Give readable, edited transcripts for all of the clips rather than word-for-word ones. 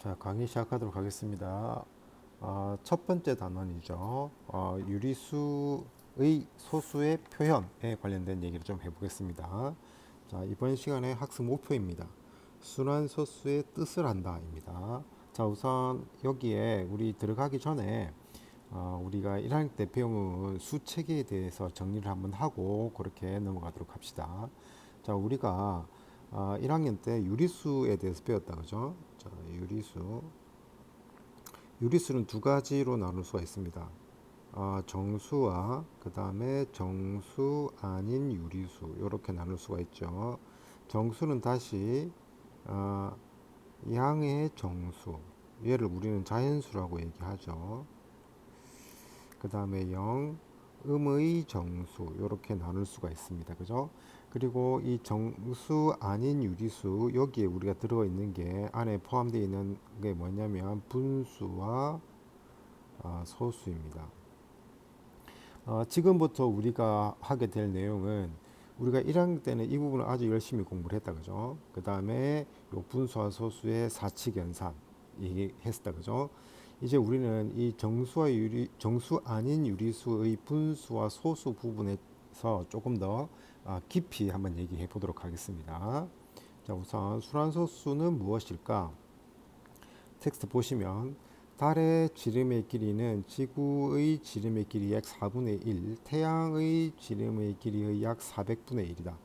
자, 강의 시작하도록 하겠습니다. 첫 번째 단원이죠. 유리수의 소수의 표현에 관련된 얘기를 좀 해보겠습니다. 자, 이번 시간에 학습 목표입니다. 순환소수의 뜻을 한다입니다. 자, 우선 여기에 우리 들어가기 전에 우리가 1학년 때 배운 수체계에 대해서 정리를 한번 하고 그렇게 넘어가도록 합시다. 자, 우리가 1학년 때 유리수에 대해서 배웠다, 그죠? 자, 유리수는 두 가지로 나눌 수가 있습니다. 정수와 그 다음에 정수 아닌 유리수 이렇게 나눌 수가 있죠. 정수는 다시 양의 정수, 얘를 우리는 자연수라고 얘기하죠. 그 다음에 음의 정수 이렇게 나눌 수가 있습니다. 그죠? 그리고 이 정수 아닌 유리수 여기에 우리가 들어있는 게 안에 포함되어 있는 게 뭐냐면 분수와 소수입니다. 지금부터 우리가 하게 될 내용은 우리가 1학년 때는 이 부분을 아주 열심히 공부를 했다, 그죠? 그 다음에 요 분수와 소수의 사칙연산 얘기했다, 그죠? 이제 우리는 이 정수 아닌 유리수의 분수와 소수 부분에서 조금 더 깊이 한번 얘기해 보도록 하겠습니다. 자, 우선 순환소수는 무엇일까? 텍스트 보시면 달의 지름의 길이는 지구의 지름의 길이 약 4분의 1, 태양의 지름의 길이의 약 400분의 1이다.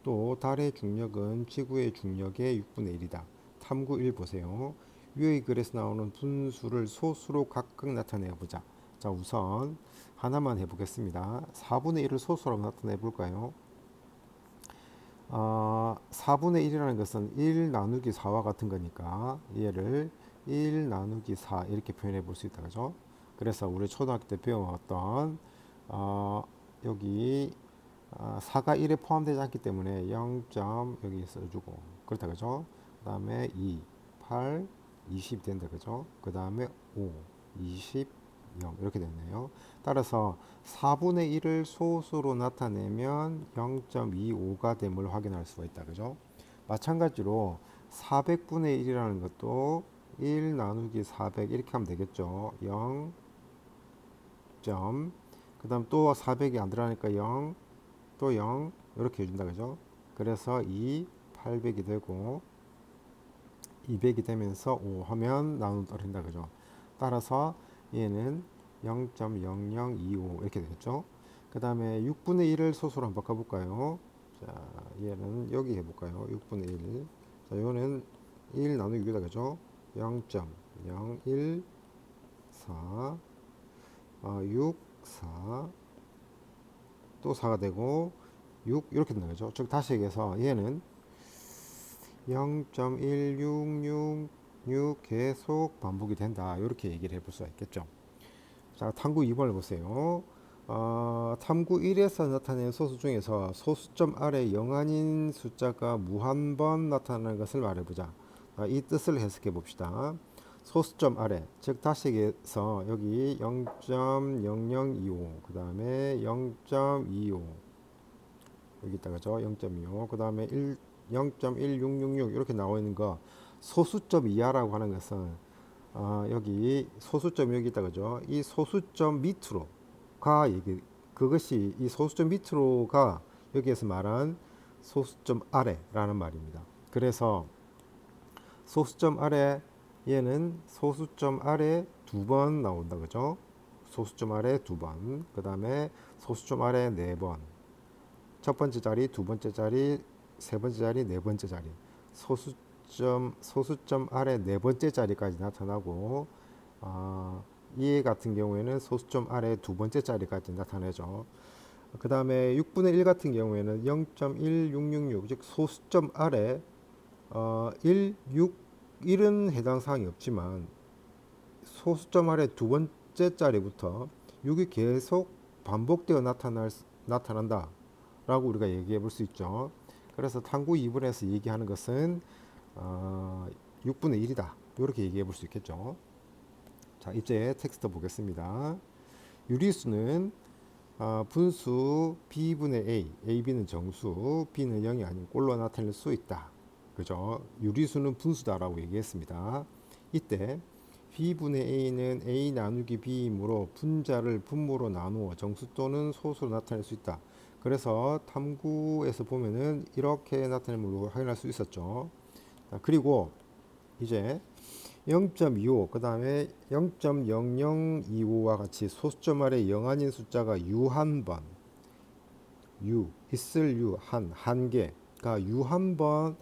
또 달의 중력은 지구의 중력의 6분의 1이다. 탐구 1 보세요. 위의 글에서 나오는 분수를 소수로 각각 나타내 보자. 자, 우선 하나만 해보겠습니다. 4분의 1을 소수로 나타내 볼까요? 4분의 1이라는 것은 1 나누기 4와 같은 거니까 얘를 1 나누기 4 이렇게 표현해 볼 수 있다, 그죠? 그래서 우리 초등학교 때 배워왔던 여기 4가 1에 포함되지 않기 때문에 0. 여기 써주고 그렇다, 그죠? 그 다음에 2, 8, 20 된다, 그죠? 그 다음에 5, 20, 0 이렇게 됐네요. 따라서 4분의 1을 소수로 나타내면 0.25가 됨을 확인할 수가 있다, 그죠? 마찬가지로 400분의 1이라는 것도 1 나누기 400 이렇게 하면 되겠죠. 0. 그 다음 또 400이 안 들어가니까 0, 또 0 이렇게 해준다, 그죠? 그래서 2, 800이 되고 200이 되면서 5 하면 나눈다, 그죠? 따라서 얘는 0.0025 이렇게 되겠죠. 그 다음에 6분의 1을 소수로 한번 바꿔볼까요? 자, 얘는 여기 해볼까요? 6분의 1. 자, 이거는 1 나누기 6이다, 그죠? 0.0114 6, 4, 또 4가 되고 6 이렇게 된다, 그죠? 즉 다시 얘기해서 얘는 0.1666 계속 반복이 된다, 이렇게 얘기를 해볼 수가 있겠죠. 자, 탐구 2번을 보세요. 탐구 1에서 나타낸 소수 중에서 소수점 아래 0 아닌 숫자가 무한번 나타나는 것을 말해보자. 이 뜻을 해석해 봅시다. 소수점 아래, 즉 다시 얘기해서 여기 0.0025, 그 다음에 0.25 여기 있다, 그죠? 0.25, 그 다음에 0.1666 이렇게 나와 있는 거 소수점 이하라고 하는 것은 여기 소수점 여기 있다, 그죠? 이 소수점 밑으로가 그것이 이 소수점 밑으로가 여기에서 말한 소수점 아래라는 말입니다. 그래서 소수점 아래, 얘는 소수점 아래 두 번 나온다, 그죠? 소수점 아래 두 번, 그 다음에 소수점 아래 네 번, 첫 번째 자리, 두 번째 자리, 세 번째 자리, 네 번째 자리, 소수점 아래 네 번째 자리까지 나타나고, 이 같은 경우에는 소수점 아래 두 번째 자리까지 나타내죠. 그 다음에 6분의 1 같은 경우에는 0.1666, 즉 소수점 아래 1, 6, 1은 해당 사항이 없지만 소수점 아래 두 번째 자리부터 6이 계속 반복되어 나타난다 라고 우리가 얘기해 볼 수 있죠. 그래서 탐구 2번에서 얘기하는 것은 6분의 1이다 이렇게 얘기해 볼 수 있겠죠. 자, 이제 텍스트 보겠습니다. 유리수는 분수 b분의 a, b는 정수, b는 0이 아닌 꼴로 나타낼 수 있다, 그죠? 유리수는 분수다라고 얘기했습니다. 이때 b분의 a는 a 나누기 b이므로 분자를 분모로 나누어 정수 또는 소수로 나타낼 수 있다. 그래서 탐구에서 보면은 이렇게 나타내는 걸 확인할 수 있었죠. 그리고 이제 0.25, 그 다음에 0.0025와 같이 소수점 아래 영 아닌 숫자가 u 한 번, 있을 한 개가 u 한 번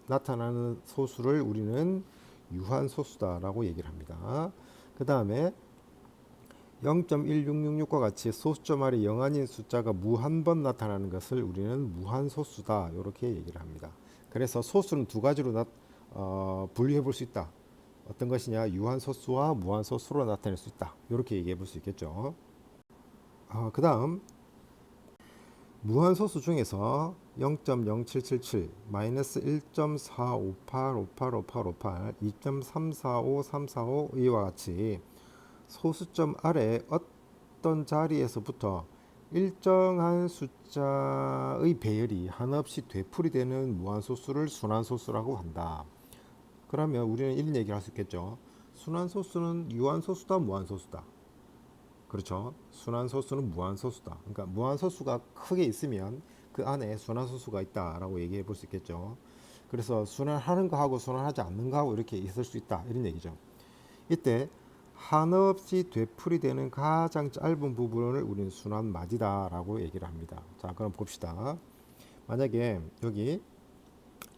나타나는 소수를 우리는 유한소수다라고 얘기를 합니다. 그 다음에 0.1666과 같이 소수점 아래 영 아닌 숫자가 무한 번 나타나는 것을 우리는 무한소수다 이렇게 얘기를 합니다. 그래서 소수는 두 가지로 분류해 볼 수 있다. 어떤 것이냐, 유한소수와 무한소수로 나타낼 수 있다. 이렇게 얘기해 볼 수 있겠죠. 그 다음 무한소수 중에서 0.0777, 마이너스 1.458585858, 2.34535 이와 같이 소수점 아래 어떤 자리에서부터 일정한 숫자의 배열이 한없이 되풀이되는 무한소수를 순환소수라고 한다. 그러면 우리는 이런 얘기를 할 수 있겠죠. 순환소수는 유한소수다, 무한소수다. 그렇죠. 순환소수는 무한소수다. 그러니까 무한소수가 크게 있으면 그 안에 순환소수가 있다라고 얘기해 볼 수 있겠죠. 그래서 순환하는 거하고 순환하지 않는 거하고 이렇게 있을 수 있다 이런 얘기죠. 이때 한없이 되풀이되는 가장 짧은 부분을 우리는 순환마디다라고 얘기를 합니다. 자, 그럼 봅시다. 만약에 여기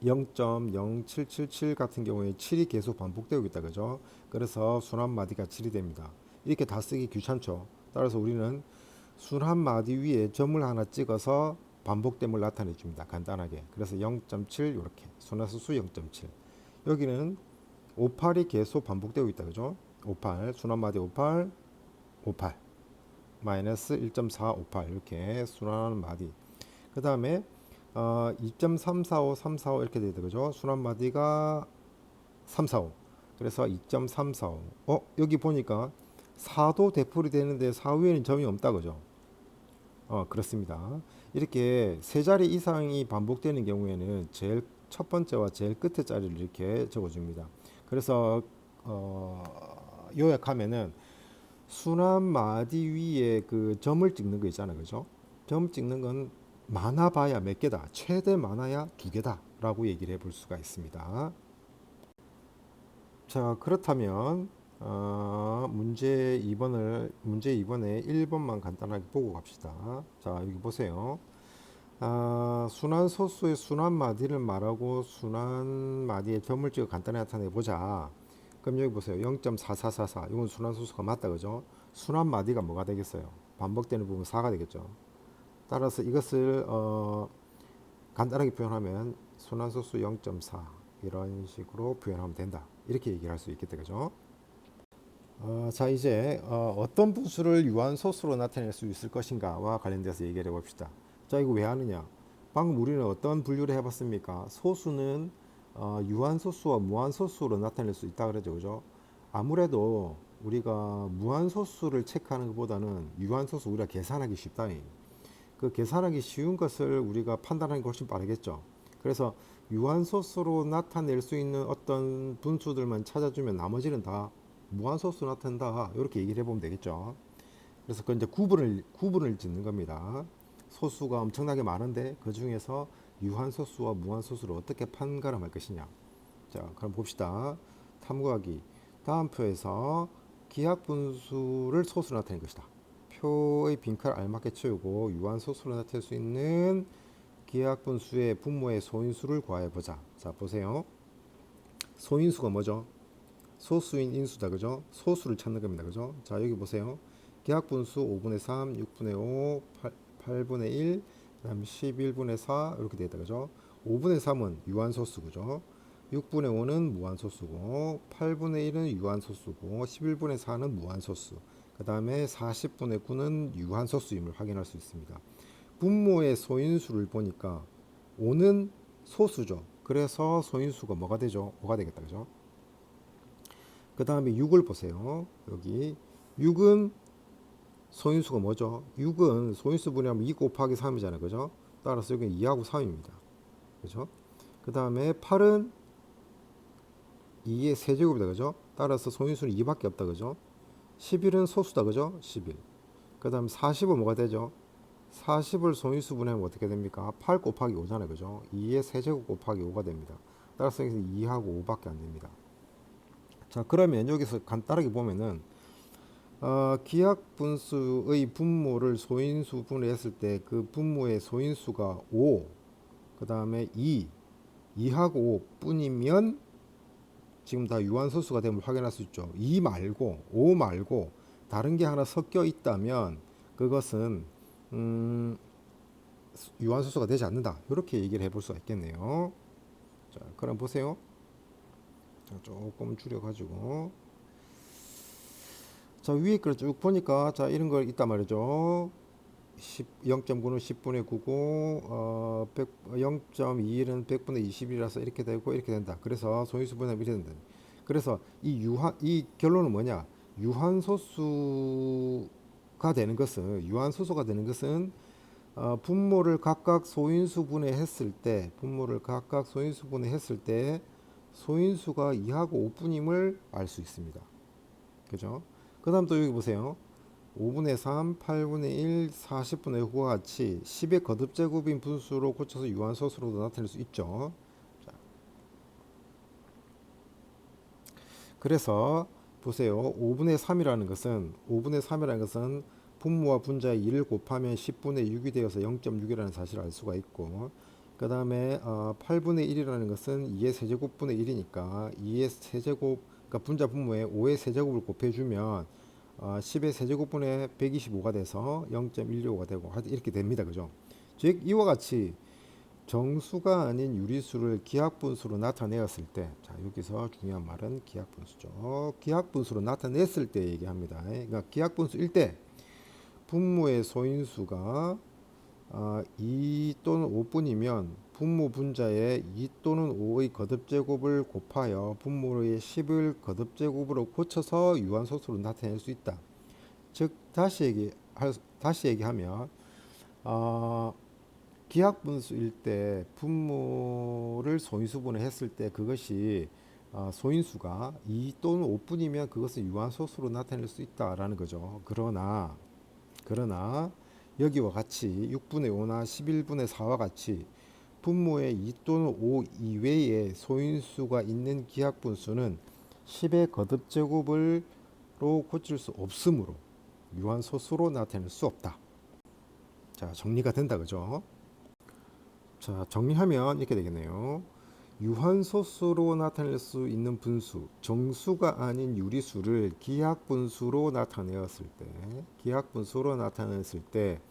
0.0777 같은 경우에 7이 계속 반복되고 있다, 그죠? 그래서 순환마디가 7이 됩니다. 이렇게 다 쓰기 귀찮죠. 따라서 우리는 순환마디 위에 점을 하나 찍어서 반복됨을 나타내 줍니다. 간단하게. 그래서 0.7 이렇게 순환소수 0.7. 여기는 58이 계속 반복되고 있다, 그죠? 58 순환마디 58 58 마이너스 1.458 이렇게 순환하는 마디. 그 다음에 2.345 345 이렇게 되죠, 그죠? 순환마디가 345. 그래서 2.345. 여기 보니까 4도 되풀이 되는데 4 위에는 점이 없다, 그죠? 그렇습니다. 이렇게 세 자리 이상이 반복되는 경우에는 제일 첫 번째와 제일 끝에 자리를 이렇게 적어줍니다. 그래서 요약하면은 순환마디 위에 그 점을 찍는 거 있잖아요, 그죠? 점 찍는 건 많아봐야 몇 개다, 최대 많아야 두 개다 라고 얘기를 해볼 수가 있습니다. 자, 그렇다면 문제 2번에 1번만 간단하게 보고 갑시다. 자, 여기 보세요. 순환소수의 순환마디를 말하고 순환마디에 점을 찍어 간단히 나타내 보자. 그럼 여기 보세요. 0.4444 이건 순환소수가 맞다, 그죠? 순환마디가 뭐가 되겠어요? 반복되는 부분 4가 되겠죠. 따라서 이것을 간단하게 표현하면 순환소수 0.4 이런 식으로 표현하면 된다, 이렇게 얘기를 할 수 있겠다, 그죠? 자, 이제 어떤 분수를 유한소수로 나타낼 수 있을 것인가와 관련돼서 얘기를 해봅시다. 자, 이거 왜 하느냐? 방금 우리는 어떤 분류를 해봤습니까? 소수는 유한소수와 무한소수로 나타낼 수 있다 그러죠, 그죠? 아무래도 우리가 무한소수를 체크하는 것보다는 유한소수 우리가 계산하기 쉽다. 그 계산하기 쉬운 것을 우리가 판단하는 게 훨씬 빠르겠죠. 그래서 유한소수로 나타낼 수 있는 어떤 분수들만 찾아주면 나머지는 다 무한소수로 나타낸다, 이렇게 얘기를 해보면 되겠죠. 그래서 그 이제 구분을 짓는 겁니다. 소수가 엄청나게 많은데 그 중에서 유한소수와 무한소수를 어떻게 판가름할 것이냐. 자, 그럼 봅시다. 탐구하기 다음 표에서 기하분수를 소수로 나타낸 것이다. 표의 빈칸을 알맞게 채우고 유한소수로 나타낼 수 있는 기하분수의 분모의 소인수를 구해보자. 자, 보세요. 소인수가 뭐죠? 소수인 인수다, 그죠? 소수를 찾는 겁니다, 그죠? 자, 여기 보세요. 기하분수 5분의 3, 6분의 5, 8분의 1, 그 다음 11분의 4 이렇게 되겠다, 그죠? 5분의 3은 유한소수, 그죠? 6분의 5는 무한소수고 8분의 1은 유한소수고 11분의 4는 무한소수, 그 다음에 40분의 9는 유한소수임을 확인할 수 있습니다. 분모의 소인수를 보니까 5는 소수죠. 그래서 소인수가 뭐가 되죠? 5가 되겠다, 그죠? 그 다음에 6을 보세요. 여기 6은 소인수가 뭐죠? 6은 소인수 분해하면 2 곱하기 3이잖아요, 그죠? 따라서 여기는 2하고 3입니다. 그죠? 그 다음에 8은 2의 세제곱이다 그죠? 따라서 소인수는 2밖에 없다 그죠? 11은 소수다 그죠? 11. 그 다음 40은 뭐가 되죠? 40을 소인수 분해하면 어떻게 됩니까? 8 곱하기 5잖아요 그죠? 2의 세제곱 곱하기 5가 됩니다. 따라서 여기서 2하고 5밖에 안 됩니다. 자, 그러면 여기서 간단하게 보면은 기하 분수의 분모를 소인수 분해했을 때 그 분모의 소인수가 5, 그 다음에 2하고 5 뿐이면 지금 다 유한소수가 됨을 확인할 수 있죠. 2 말고 5 말고 다른 게 하나 섞여 있다면 그것은 유한소수가 되지 않는다. 이렇게 얘기를 해볼 수가 있겠네요. 자, 그럼 보세요. 자, 조금 줄여가지고 자, 위에 걸 쭉 보니까 자, 이런 거 있단 말이죠. 0.9는 10분의 9고 0.21은 100분의 20이라서 이렇게 되고 이렇게 된다. 그래서 소인수 분해하면 이렇게 된다. 그래서 이 결론은 뭐냐? 유한소수가 되는 것은 분모를 각각 소인수 분해했을 때 소인수가 2하고 5분임을 알 수 있습니다. 그죠? 그 다음 또 여기 보세요. 5분의 3, 8분의 1, 40분의 9와 같이 10의 거듭제곱인 분수로 고쳐서 유한소수로도 나타낼 수 있죠. 자, 그래서 보세요. 5분의 3이라는 것은 분모와 분자의 2를 곱하면 10분의 6이 되어서 0.6이라는 사실을 알 수가 있고, 그 다음에 8분의 1이라는 것은 2의 세제곱분의 1이니까 2의 세제곱, 그러니까 분자 분모에 5의 세제곱을 곱해주면 10의 세제곱분의 125가 돼서 0.165가 되고 이렇게 됩니다. 그죠? 즉 이와 같이 정수가 아닌 유리수를 기하분수로 나타내었을 때, 자 여기서 중요한 말은 기하분수죠. 기하분수로 나타냈을 때 얘기합니다. 그러니까 기하분수일 때 분모의 소인수가 2 또는 5분이면 분모 분자에 2 또는 5의 거듭제곱을 곱하여 분모의 10을 거듭제곱으로 고쳐서 유한소수로 나타낼 수 있다. 즉 다시 얘기하면 기하분수일 때 분모를 소인수분해 했을 때 그것이 소인수가 2 또는 5분이면 그것은 유한소수로 나타낼 수 있다라는 거죠. 그러나 여기와 같이 6분의 5나 11분의 4와 같이 분모의 2 또는 5 이외에 소인수가 있는 기하분수는 10의 거듭제곱으로 고칠 수 없으므로 유한소수로 나타낼 수 없다. 자, 정리가 된다 그죠? 자, 정리하면 이렇게 되겠네요. 유한소수로 나타낼 수 있는 분수, 정수가 아닌 유리수를 기하분수로 나타냈을 때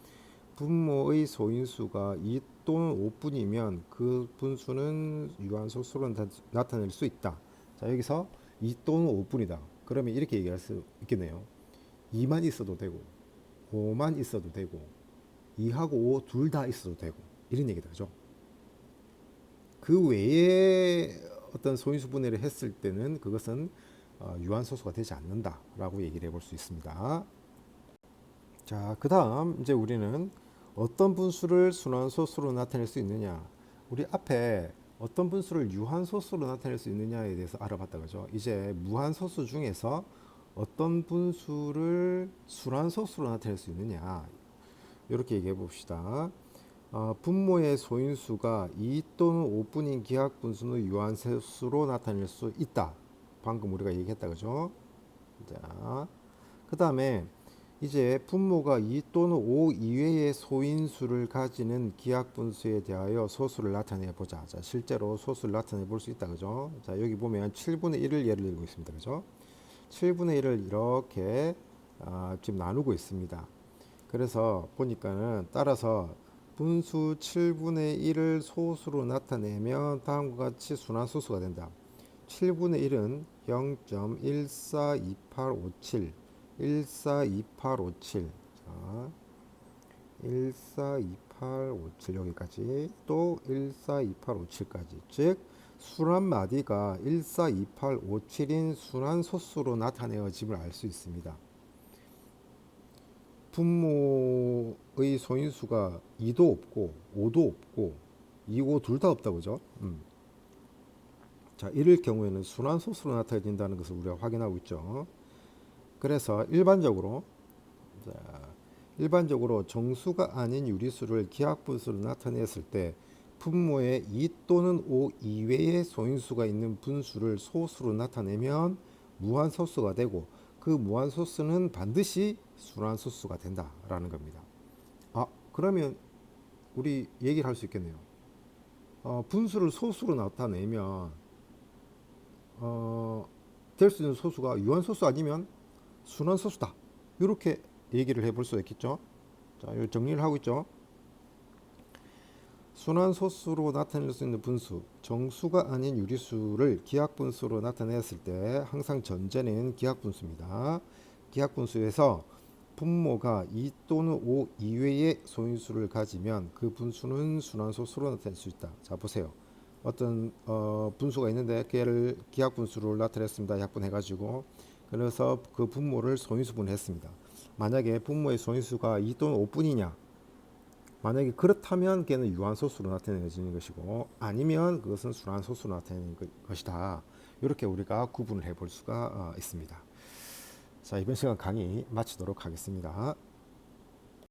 분모의 소인수가 2 또는 5분이면 그 분수는 유한소수로 나타낼 수 있다. 자, 여기서 2 또는 5분이다. 그러면 이렇게 얘기할 수 있겠네요. 2만 있어도 되고 5만 있어도 되고 2하고 5 둘 다 있어도 되고 이런 얘기다. 그죠? 그 외에 어떤 소인수 분해를 했을 때는 그것은 유한소수가 되지 않는다라고 얘기를 해볼 수 있습니다. 자, 그 다음 이제 우리는 어떤 분수를 순환소수로 나타낼 수 있느냐. 우리 앞에 어떤 분수를 유한소수로 나타낼 수 있느냐에 대해서 알아봤다 그죠. 이제 무한소수 중에서 어떤 분수를 순환소수로 나타낼 수 있느냐, 이렇게 얘기해 봅시다. 분모의 소인수가 2 또는 5분인 기하분수는 유한소수로 나타낼 수 있다. 방금 우리가 얘기했다 그죠. 자, 그 다음에 이제 분모가 2 또는 5 이외의 소인수를 가지는 기하분수에 대하여 소수를 나타내 보자. 자, 실제로 소수를 나타내 볼 수 있다 그죠. 자, 여기 보면 7분의 1을 예를 들고 있습니다 그죠. 7분의 1을 이렇게 지금 나누고 있습니다. 그래서 보니까는 따라서 분수 7분의 1을 소수로 나타내면 다음과 같이 순환소수가 된다. 7분의 1은 0.142857 142857 자, 142857 여기까지 또 142857까지, 즉 순환마디가 142857인 순환소수로 나타내어짐을 알 수 있습니다. 분모의 소인수가 2도 없고 5도 없고 2, 5 둘 다 없다 그죠. 자, 이럴 경우에는 순환소수로 나타낸다는 것을 우리가 확인하고 있죠. 그래서 일반적으로 정수가 아닌 유리수를 기하분수로 나타냈을 때 분모에 2 또는 5 이외의 소인수가 있는 분수를 소수로 나타내면 무한소수가 되고, 그 무한소수는 반드시 순환소수가 된다라는 겁니다. 그러면 우리 얘기를 할 수 있겠네요. 분수를 소수로 나타내면 될 수 있는 소수가 유한소수 아니면 순환소수다, 이렇게 얘기를 해볼 수 있겠죠. 자, 요 정리를 하고 있죠. 순환소수로 나타낼 수 있는 분수, 정수가 아닌 유리수를 기하분수로 나타냈을 때 항상 전제는 기하분수입니다. 기하분수에서 분모가 2 또는 5 이외의 소인수를 가지면 그 분수는 순환소수로 나타낼 수 있다. 자, 보세요. 어떤 분수가 있는데 걔를 기하분수로 나타냈습니다. 약분해가지고. 그래서 그 분모를 소인수분했습니다. 만약에 분모의 소인수가 2 또는 5뿐이냐, 만약에 그렇다면 걔는 유한소수로 나타내지는 것이고, 아니면 그것은 순환소수로 나타내는 것이다. 이렇게 우리가 구분을 해볼 수가 있습니다. 자, 이번 시간 강의 마치도록 하겠습니다.